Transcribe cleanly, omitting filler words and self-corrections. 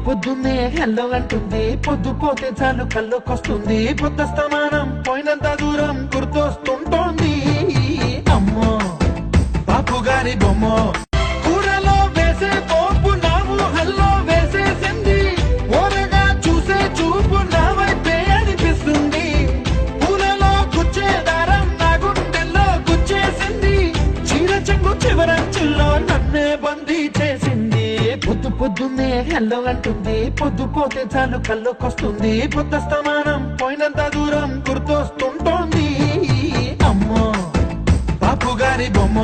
పొద్దున్నే హెల్లో అంటుంది, పొద్దు పోతే చాలు కళ్ళొకొస్తుంది, పొద్దు స్తమానం పోయినంత దూరం గుర్తొస్తుంటోంది. అమ్మో బాపు గారి బొమ్మ కూరలో వేసే పోపు నా ఊహల్లో వేసేసింది, ఓరగా చూసే చూపు నా వైపే అనిపిస్తుంది, పూలలో గుచ్చే దారం నా గుండెల్లో గుచ్చేసింది, చీర చెంగు చివరంచుల్లో నన్నే బందీ చేసింది. పొద్దున్నే హెల్లో అంటుంది, పొద్దు పోతే చాలు కళ్ళొకొస్తుంది, పొద్దు స్తమానం పోయినంత దూరం గుర్తొస్తుంటోంది. అమ్మో బాపు గారి బొమ్మ.